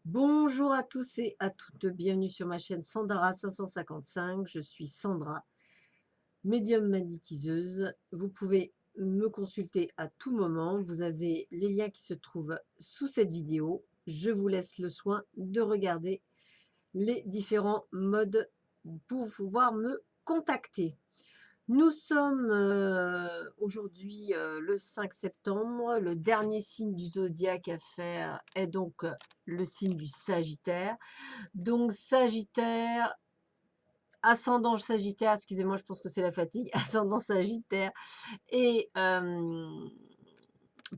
Bonjour à tous et à toutes, bienvenue sur ma chaîne Sandra 555. Je suis Sandra, médium magnétiseuse. Vous pouvez me consulter à tout moment. Vous avez les liens qui se trouvent sous cette vidéo. Je vous laisse le soin de regarder les différents modes pour pouvoir me contacter. Nous sommes aujourd'hui le 5 septembre. Le dernier signe du zodiaque à faire est donc le signe du Sagittaire. Donc Sagittaire, ascendant Sagittaire, excusez-moi, je pense que c'est la fatigue, ascendant Sagittaire et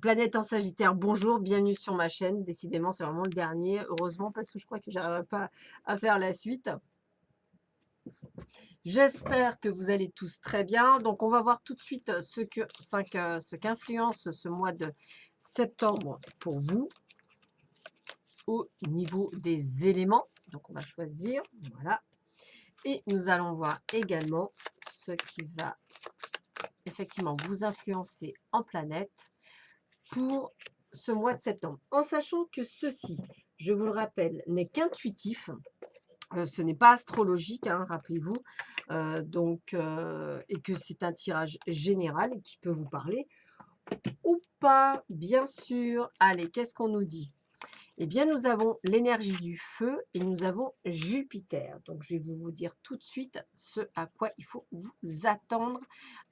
planète en Sagittaire. Bonjour, bienvenue sur ma chaîne. Décidément, c'est vraiment le dernier, heureusement, parce que je crois que j'arriverai pas à faire la suite. J'espère que vous allez tous très bien. Donc, on va voir tout de suite ce qu'influence ce mois de septembre pour vous au niveau des éléments. Donc, on va choisir, voilà. Et nous allons voir également ce qui va effectivement vous influencer en planète pour ce mois de septembre. En sachant que ceci, je vous le rappelle, n'est qu'intuitif. Ce n'est pas astrologique, hein, rappelez-vous. Et que c'est un tirage général qui peut vous parler ou pas, bien sûr. Allez, qu'est-ce qu'on nous dit? Eh bien, nous avons l'énergie du feu et nous avons Jupiter. Donc, je vais vous dire tout de suite ce à quoi il faut vous attendre.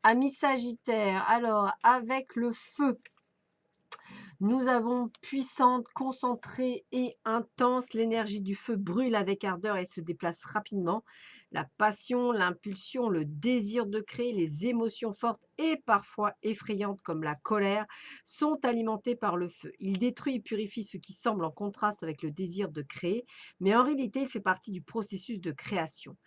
Amis Sagittaire, alors, avec le feu, nous avons puissante, concentrée et intense. L'énergie du feu brûle avec ardeur et se déplace rapidement. La passion, l'impulsion, le désir de créer, les émotions fortes et parfois effrayantes comme la colère sont alimentées par le feu. Il détruit et purifie ce qui semble en contraste avec le désir de créer, mais en réalité, il fait partie du processus de création.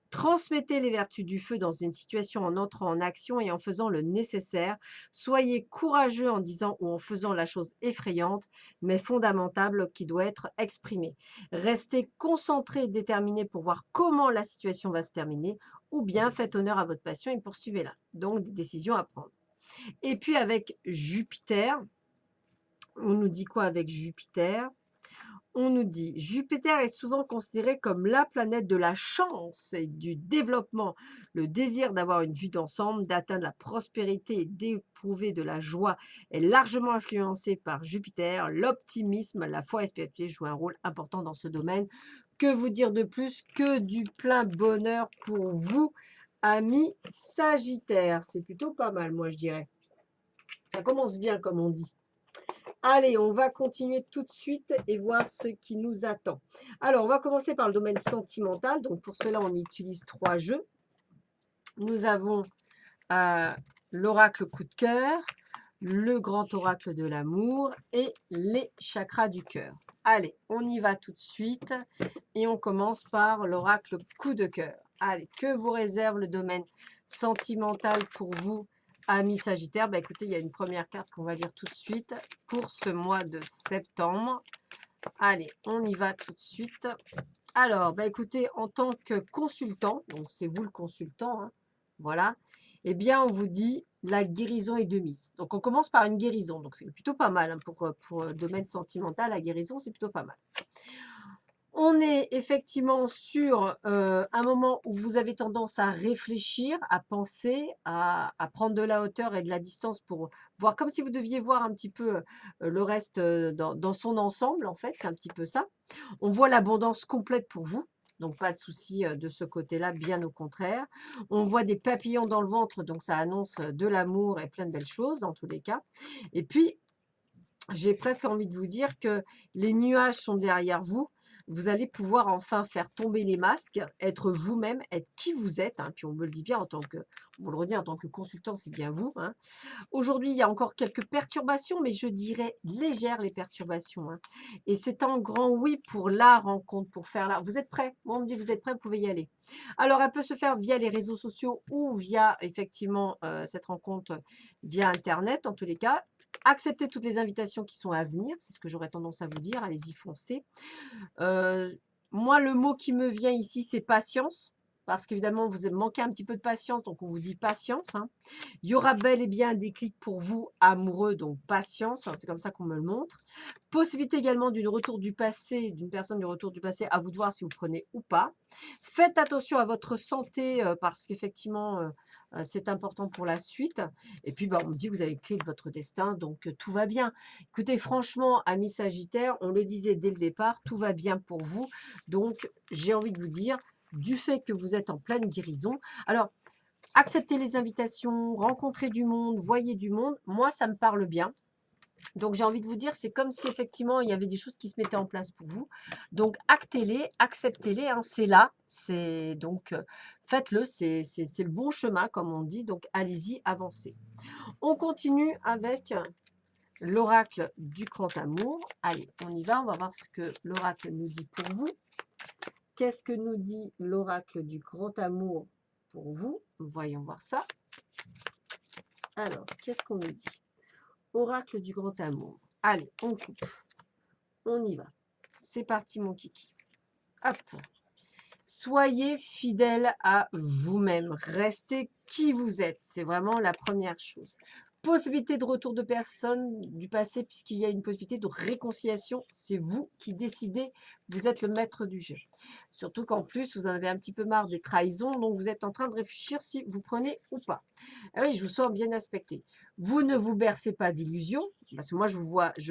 Transmettez les vertus du feu dans une situation en entrant en action et en faisant le nécessaire. Soyez courageux en disant ou en faisant la chose effrayante, mais fondamentale qui doit être exprimée. Restez concentré et déterminé pour voir comment la situation va se terminer, ou bien faites honneur à votre passion et poursuivez-la. Donc, des décisions à prendre. Et puis avec Jupiter, on nous dit quoi avec Jupiter? On nous dit Jupiter est souvent considéré comme la planète de la chance et du développement. Le désir d'avoir une vue d'ensemble, d'atteindre la prospérité et d'éprouver de la joie est largement influencé par Jupiter. L'optimisme, la foi et la spiritualité jouent un rôle important dans ce domaine. Que vous dire de plus que du plein bonheur pour vous, amis Sagittaires? C'est plutôt pas mal, moi je dirais. Ça commence bien, comme on dit. Allez, on va continuer tout de suite et voir ce qui nous attend. Alors, on va commencer par le domaine sentimental. Donc, pour cela, on utilise 3 jeux. Nous avons l'oracle coup de cœur, le grand oracle de l'amour et les chakras du cœur. Allez, on y va tout de suite et on commence par l'oracle coup de cœur. Allez, que vous réserve le domaine sentimental pour vous, amis Sagittaire? Bah, écoutez, il y a une première carte qu'on va lire tout de suite pour ce mois de septembre. Allez, on y va tout de suite. Alors, bah, écoutez, en tant que consultant, donc c'est vous le consultant, hein, voilà, eh bien, on vous dit la guérison est de mise. Donc, on commence par une guérison. Donc, c'est plutôt pas mal hein, pour le domaine sentimental. La guérison, c'est plutôt pas mal. On est effectivement sur un moment où vous avez tendance à réfléchir, à penser, à prendre de la hauteur et de la distance pour voir, comme si vous deviez voir un petit peu le reste dans son ensemble, en fait, c'est un petit peu ça. On voit l'abondance complète pour vous, donc pas de souci de ce côté-là, bien au contraire. On voit des papillons dans le ventre, donc ça annonce de l'amour et plein de belles choses, dans tous les cas. Et puis, j'ai presque envie de vous dire que les nuages sont derrière vous. Vous allez pouvoir enfin faire tomber les masques, être vous-même, être qui vous êtes. Hein, puis on me le dit bien en tant que, on vous le redit en tant que consultant, c'est bien vous. Hein. Aujourd'hui, il y a encore quelques perturbations, mais je dirais légères les perturbations. Hein. Et c'est un grand oui pour la rencontre, pour faire la. Vous êtes prêts? Moi, on me dit vous êtes prêts, vous pouvez y aller. Alors, elle peut se faire via les réseaux sociaux ou via effectivement cette rencontre via Internet, en tous les cas. Acceptez toutes les invitations qui sont à venir, c'est ce que j'aurais tendance à vous dire, allez-y foncez. Moi, le mot qui me vient ici, c'est patience. parce qu'évidemment, vous manquez un petit peu de patience, donc on vous dit patience, hein. Il y aura bel et bien un déclic pour vous, amoureux, donc patience, hein, c'est comme ça qu'on me le montre. Possibilité également d'une retour du passé, d'une personne du retour du passé, à vous de voir si vous prenez ou pas. Faites attention à votre santé, parce qu'effectivement, c'est important pour la suite. Et puis, bah, on me dit que vous avez les clés de votre destin, donc tout va bien. Écoutez, franchement, amis Sagittaire, on le disait dès le départ, tout va bien pour vous. Donc, j'ai envie de vous dire, du fait que vous êtes en pleine guérison, alors, acceptez les invitations, rencontrez du monde, voyez du monde, moi, ça me parle bien. Donc, j'ai envie de vous dire, c'est comme si effectivement, il y avait des choses qui se mettaient en place pour vous. Donc, actez-les, acceptez-les, hein, c'est là. C'est donc, faites-le, c'est le bon chemin, comme on dit. Donc, allez-y, avancez. On continue avec l'oracle du grand amour. Allez, on y va, on va voir ce que l'oracle nous dit pour vous. Qu'est-ce que nous dit l'oracle du grand amour pour vous? Voyons voir ça. Alors, qu'est-ce qu'on nous dit? Oracle du grand amour. Allez, on coupe. On y va. C'est parti, mon kiki. Hop. Soyez fidèle à vous-même. Restez qui vous êtes. C'est vraiment la première chose. Possibilité de retour de personnes du passé, puisqu'il y a une possibilité de réconciliation. C'est vous qui décidez. Vous êtes le maître du jeu. Surtout qu'en plus, vous en avez un petit peu marre des trahisons. Donc, vous êtes en train de réfléchir si vous prenez ou pas. Ah oui, je vous sens bien aspecté. Vous ne vous bercez pas d'illusions. Parce que moi, je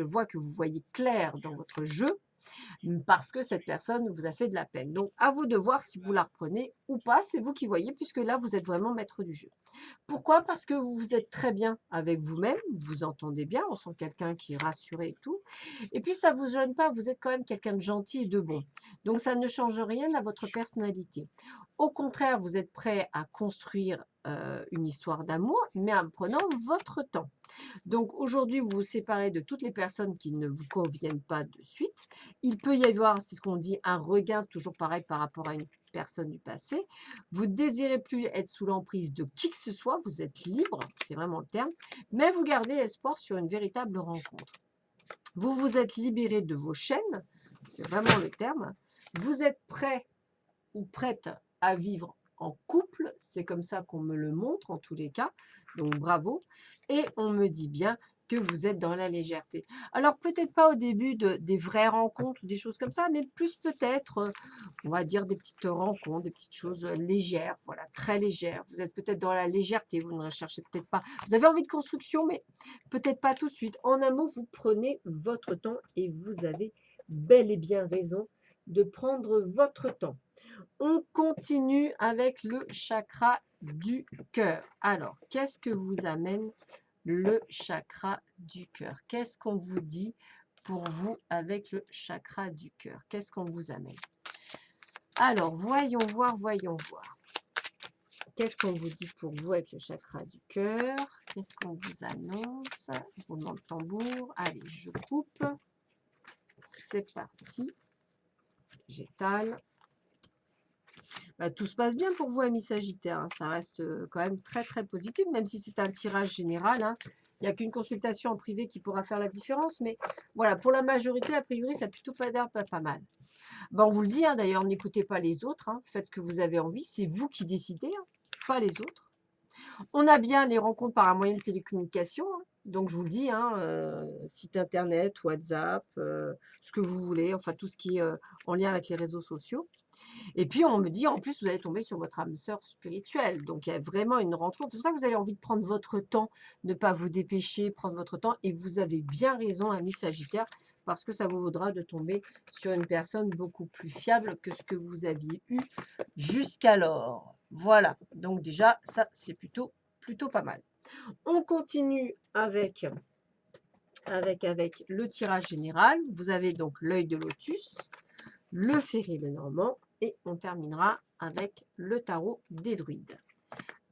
vois que vous voyez clair dans votre jeu, parce que cette personne vous a fait de la peine. Donc, à vous de voir si vous la reprenez ou pas. C'est vous qui voyez, puisque là, vous êtes vraiment maître du jeu. Pourquoi? Parce que vous êtes très bien avec vous-même, vous vous entendez bien, on sent quelqu'un qui est rassuré et tout. Et puis, ça ne vous gêne pas, vous êtes quand même quelqu'un de gentil et de bon. Donc, ça ne change rien à votre personnalité. Au contraire, vous êtes prêt à construire une histoire d'amour, mais en prenant votre temps. Donc aujourd'hui, vous vous séparez de toutes les personnes qui ne vous conviennent pas de suite. Il peut y avoir, c'est ce qu'on dit, un regain, toujours pareil par rapport à une personne du passé. Vous ne désirez plus être sous l'emprise de qui que ce soit, vous êtes libre, c'est vraiment le terme, mais vous gardez espoir sur une véritable rencontre. Vous vous êtes libéré de vos chaînes, c'est vraiment le terme. Vous êtes prêt ou prête à vivre en couple, c'est comme ça qu'on me le montre en tous les cas, donc bravo. Et on me dit bien que vous êtes dans la légèreté. Alors peut-être pas au début des vraies rencontres ou des choses comme ça, mais plus peut-être, on va dire des petites rencontres, des petites choses légères, voilà, très légères. Vous êtes peut-être dans la légèreté, vous ne recherchez peut-être pas. Vous avez envie de construction, mais peut-être pas tout de suite. En un mot, vous prenez votre temps et vous avez bel et bien raison de prendre votre temps. On continue avec le chakra du cœur. Alors, qu'est-ce que vous amène le chakra du cœur? Qu'est-ce qu'on vous dit pour vous avec le chakra du cœur? Qu'est-ce qu'on vous amène? Alors, voyons voir, voyons voir. Qu'est-ce qu'on vous dit pour vous avec le chakra du cœur? Qu'est-ce qu'on vous annonce? Roulement de tambour. Allez, je coupe. C'est parti. J'étale. Bah, tout se passe bien pour vous, amis Sagittaire, hein. Ça reste quand même très, très positif, même si c'est un tirage général, hein. Il n'y a qu'une consultation en privé qui pourra faire la différence. Mais voilà, pour la majorité, a priori, ça a plutôt pas l'air pas mal. Ben, on vous le dit, hein, d'ailleurs, n'écoutez pas les autres, hein. Faites ce que vous avez envie. C'est vous qui décidez, hein, pas les autres. On a bien les rencontres par un moyen de télécommunication, hein. Donc, je vous le dis, hein, site internet, WhatsApp, ce que vous voulez, enfin tout ce qui est en lien avec les réseaux sociaux. Et puis, on me dit, en plus, vous allez tomber sur votre âme sœur spirituelle. Donc, il y a vraiment une rencontre. C'est pour ça que vous avez envie de prendre votre temps, ne pas vous dépêcher, prendre votre temps. Et vous avez bien raison, ami Sagittaire, parce que ça vous vaudra de tomber sur une personne beaucoup plus fiable que ce que vous aviez eu jusqu'alors. Voilà. Donc, déjà, ça, c'est plutôt pas mal. On continue avec le tirage général. Vous avez donc l'œil de lotus, le ferré le normand, et on terminera avec le tarot des druides.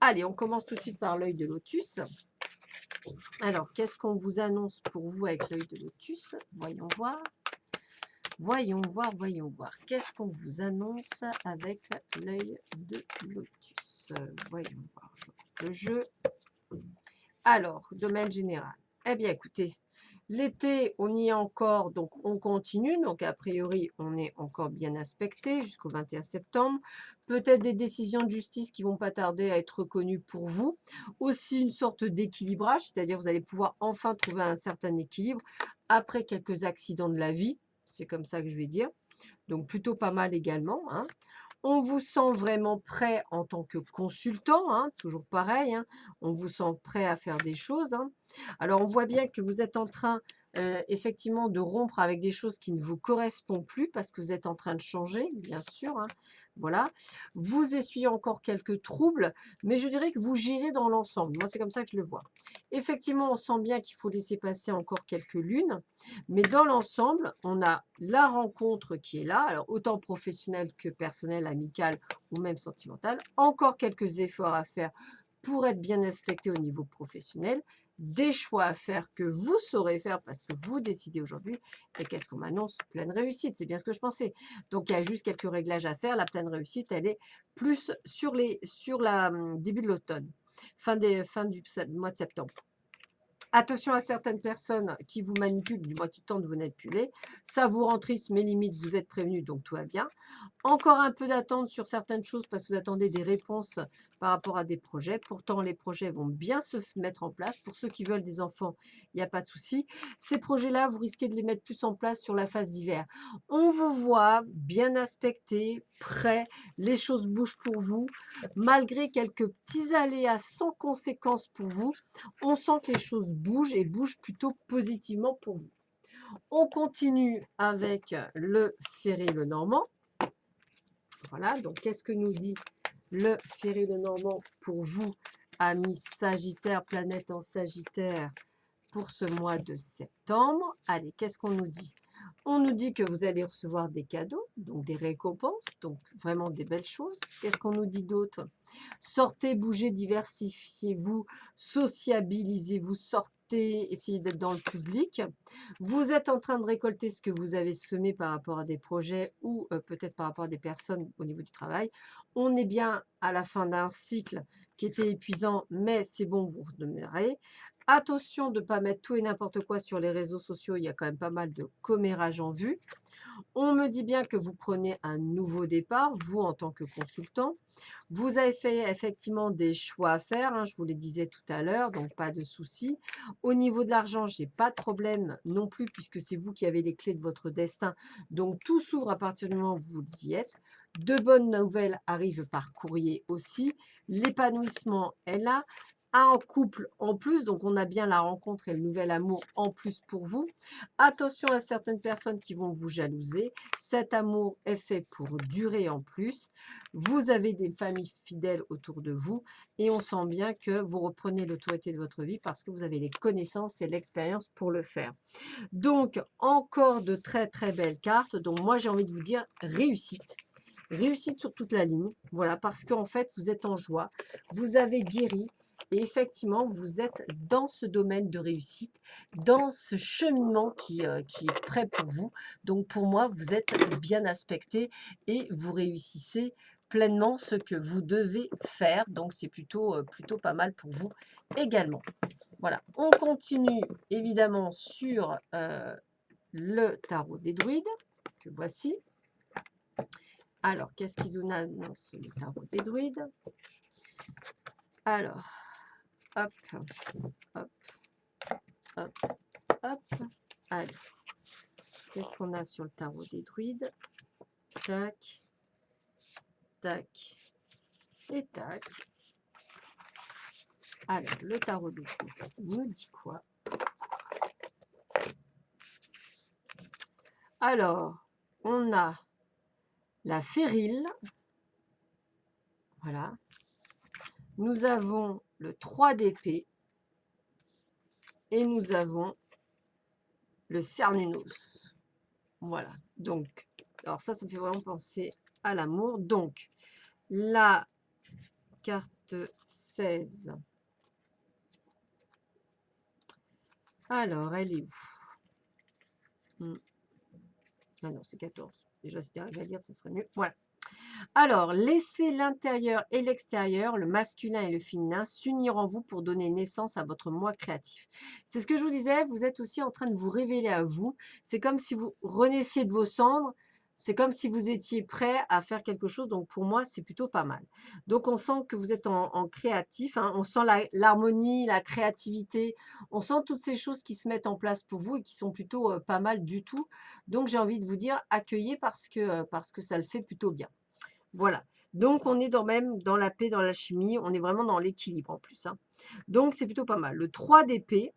Allez, on commence tout de suite par l'œil de lotus. Alors, qu'est-ce qu'on vous annonce pour vous avec l'œil de lotus? Voyons voir. Voyons voir, voyons voir. Qu'est-ce qu'on vous annonce avec l'œil de lotus? Voyons voir. Le jeu. Alors, domaine général. Eh bien, écoutez, L'été, on y est encore, donc on continue. Donc, a priori, on est encore bien inspecté jusqu'au 21 septembre. Peut-être des décisions de justice qui vont pas tarder à être reconnues pour vous. Aussi, une sorte d'équilibrage, c'est-à-dire vous allez pouvoir enfin trouver un certain équilibre après quelques accidents de la vie. C'est comme ça que je vais dire. Donc, plutôt pas mal également, hein. On vous sent vraiment prêt en tant que consultant, hein, toujours pareil, hein, on vous sent prêt à faire des choses, hein. Alors, on voit bien que vous êtes en train, effectivement, de rompre avec des choses qui ne vous correspondent plus parce que vous êtes en train de changer, bien sûr, hein. Voilà. Vous essuyez encore quelques troubles, mais je dirais que vous gérez dans l'ensemble. Moi, c'est comme ça que je le vois. Effectivement, on sent bien qu'il faut laisser passer encore quelques lunes, mais dans l'ensemble, on a la rencontre qui est là, alors autant professionnelle que personnelle, amicale ou même sentimentale. Encore quelques efforts à faire pour être bien inspecté au niveau professionnel. Des choix à faire que vous saurez faire parce que vous décidez aujourd'hui. Et qu'est-ce qu'on m'annonce? Pleine réussite, c'est bien ce que je pensais. Donc, il y a juste quelques réglages à faire. La pleine réussite, elle est plus sur la début de l'automne, fin du mois de septembre. Attention à certaines personnes qui vous manipulent, du moins qui tentent de vous manipuler. Ça vous rend triste, mais limite, vous êtes prévenu, donc tout va bien. Encore un peu d'attente sur certaines choses parce que vous attendez des réponses par rapport à des projets. Pourtant, les projets vont bien se mettre en place. Pour ceux qui veulent des enfants, il n'y a pas de souci. Ces projets-là, vous risquez de les mettre plus en place sur la phase d'hiver. On vous voit bien aspecté, prêt. Les choses bougent pour vous. Malgré quelques petits aléas sans conséquence pour vous, on sent que les choses bougent et bougent plutôt positivement pour vous. On continue avec le Ferré le Normand. Voilà, donc qu'est-ce que nous dit le Ferré le Normand pour vous, amis Sagittaire, planète en Sagittaire, pour ce mois de septembre? Allez, qu'est-ce qu'on nous dit? On nous dit que vous allez recevoir des cadeaux, donc des récompenses, donc vraiment des belles choses. Qu'est-ce qu'on nous dit d'autre? Sortez, bougez, diversifiez-vous, sociabilisez-vous, sortez, essayez d'être dans le public. Vous êtes en train de récolter ce que vous avez semé par rapport à des projets ou peut-être par rapport à des personnes au niveau du travail. On est bien à la fin d'un cycle qui était épuisant, mais c'est bon, vous redémarrez. Attention de ne pas mettre tout et n'importe quoi sur les réseaux sociaux, il y a quand même pas mal de commérages en vue. On me dit bien que vous prenez un nouveau départ, vous en tant que consultant. Vous avez fait effectivement des choix à faire, hein, je vous le disais tout à l'heure, donc pas de souci. Au niveau de l'argent, je n'ai pas de problème non plus puisque c'est vous qui avez les clés de votre destin. Donc tout s'ouvre à partir du moment où vous y êtes. De bonnes nouvelles arrivent par courrier aussi. L'épanouissement est là. Un couple en plus, donc on a bien la rencontre et le nouvel amour en plus pour vous. Attention à certaines personnes qui vont vous jalouser. Cet amour est fait pour durer en plus. Vous avez des familles fidèles autour de vous et on sent bien que vous reprenez l'autorité de votre vie parce que vous avez les connaissances et l'expérience pour le faire. Donc, encore de très très belles cartes. Donc, moi, j'ai envie de vous dire réussite. Réussite sur toute la ligne. Voilà, parce qu'en fait, vous êtes en joie. Vous avez guéri. Et effectivement, vous êtes dans ce domaine de réussite, dans ce cheminement qui est prêt pour vous. Donc, pour moi, vous êtes bien aspecté et vous réussissez pleinement ce que vous devez faire. Donc, c'est plutôt pas mal pour vous également. Voilà, on continue évidemment sur le tarot des druides, que voici. Alors, qu'est-ce qu'ils nous annoncent, le tarot des druides? Alors, hop, hop, hop, hop. Alors, qu'est-ce qu'on a sur le tarot des druides? Tac, tac et tac. Alors, le tarot des druides nous dit quoi? Alors, on a la férile. Voilà. Nous avons le 3 d'épée. Et nous avons le Cernunnos. Voilà. Donc, alors ça me fait vraiment penser à l'amour. Donc, la carte 16. Alors, elle est où? Ah non, c'est 14. Déjà, si tu arrives à lire, ça serait mieux. Voilà. Alors, laissez l'intérieur et l'extérieur, le masculin et le féminin, s'unir en vous pour donner naissance à votre moi créatif. C'est ce que je vous disais, vous êtes aussi en train de vous révéler à vous. C'est comme si vous renaissiez de vos cendres. C'est comme si vous étiez prêt à faire quelque chose. Donc, pour moi, c'est plutôt pas mal. Donc, on sent que vous êtes en créatif, hein. On sent l'harmonie, la créativité. On sent toutes ces choses qui se mettent en place pour vous et qui sont plutôt pas mal du tout. Donc, j'ai envie de vous dire, accueillez parce que ça le fait plutôt bien. Voilà. Donc, on est même dans la paix, dans la chimie. On est vraiment dans l'équilibre en plus, hein. Donc, c'est plutôt pas mal. Le 3 d'épée.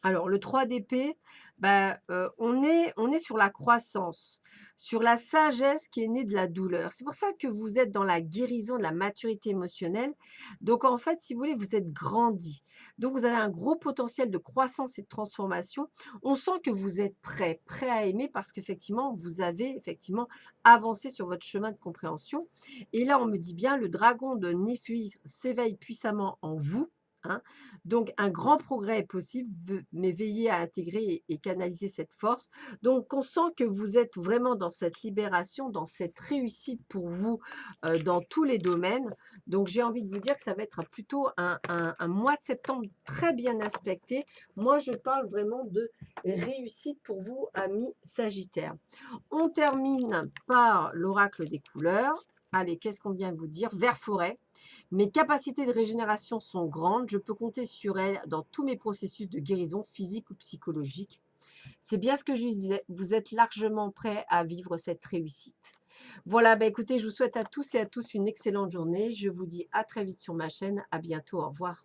Alors, le 3 d'épée, bah, on est sur la croissance, sur la sagesse qui est née de la douleur. C'est pour ça que vous êtes dans la guérison de la maturité émotionnelle. Donc, en fait, si vous voulez, vous êtes grandi. Donc, vous avez un gros potentiel de croissance et de transformation. On sent que vous êtes prêt à aimer parce qu'effectivement, vous avez effectivement avancé sur votre chemin de compréhension. Et là, on me dit bien, le dragon de Néphir s'éveille puissamment en vous, hein. Donc, un grand progrès est possible, mais veillez à intégrer et canaliser cette force. Donc, on sent que vous êtes vraiment dans cette libération, dans cette réussite pour vous dans tous les domaines. Donc, j'ai envie de vous dire que ça va être plutôt un mois de septembre très bien aspecté. Moi, je parle vraiment de réussite pour vous, amis Sagittaires. On termine par l'oracle des couleurs. Allez, qu'est-ce qu'on vient de vous dire? Vert forêt. Mes capacités de régénération sont grandes. Je peux compter sur elles dans tous mes processus de guérison physique ou psychologique. C'est bien ce que je disais. Vous êtes largement prêts à vivre cette réussite. Voilà, bah écoutez, je vous souhaite à tous et à tous une excellente journée. Je vous dis à très vite sur ma chaîne. À bientôt. Au revoir.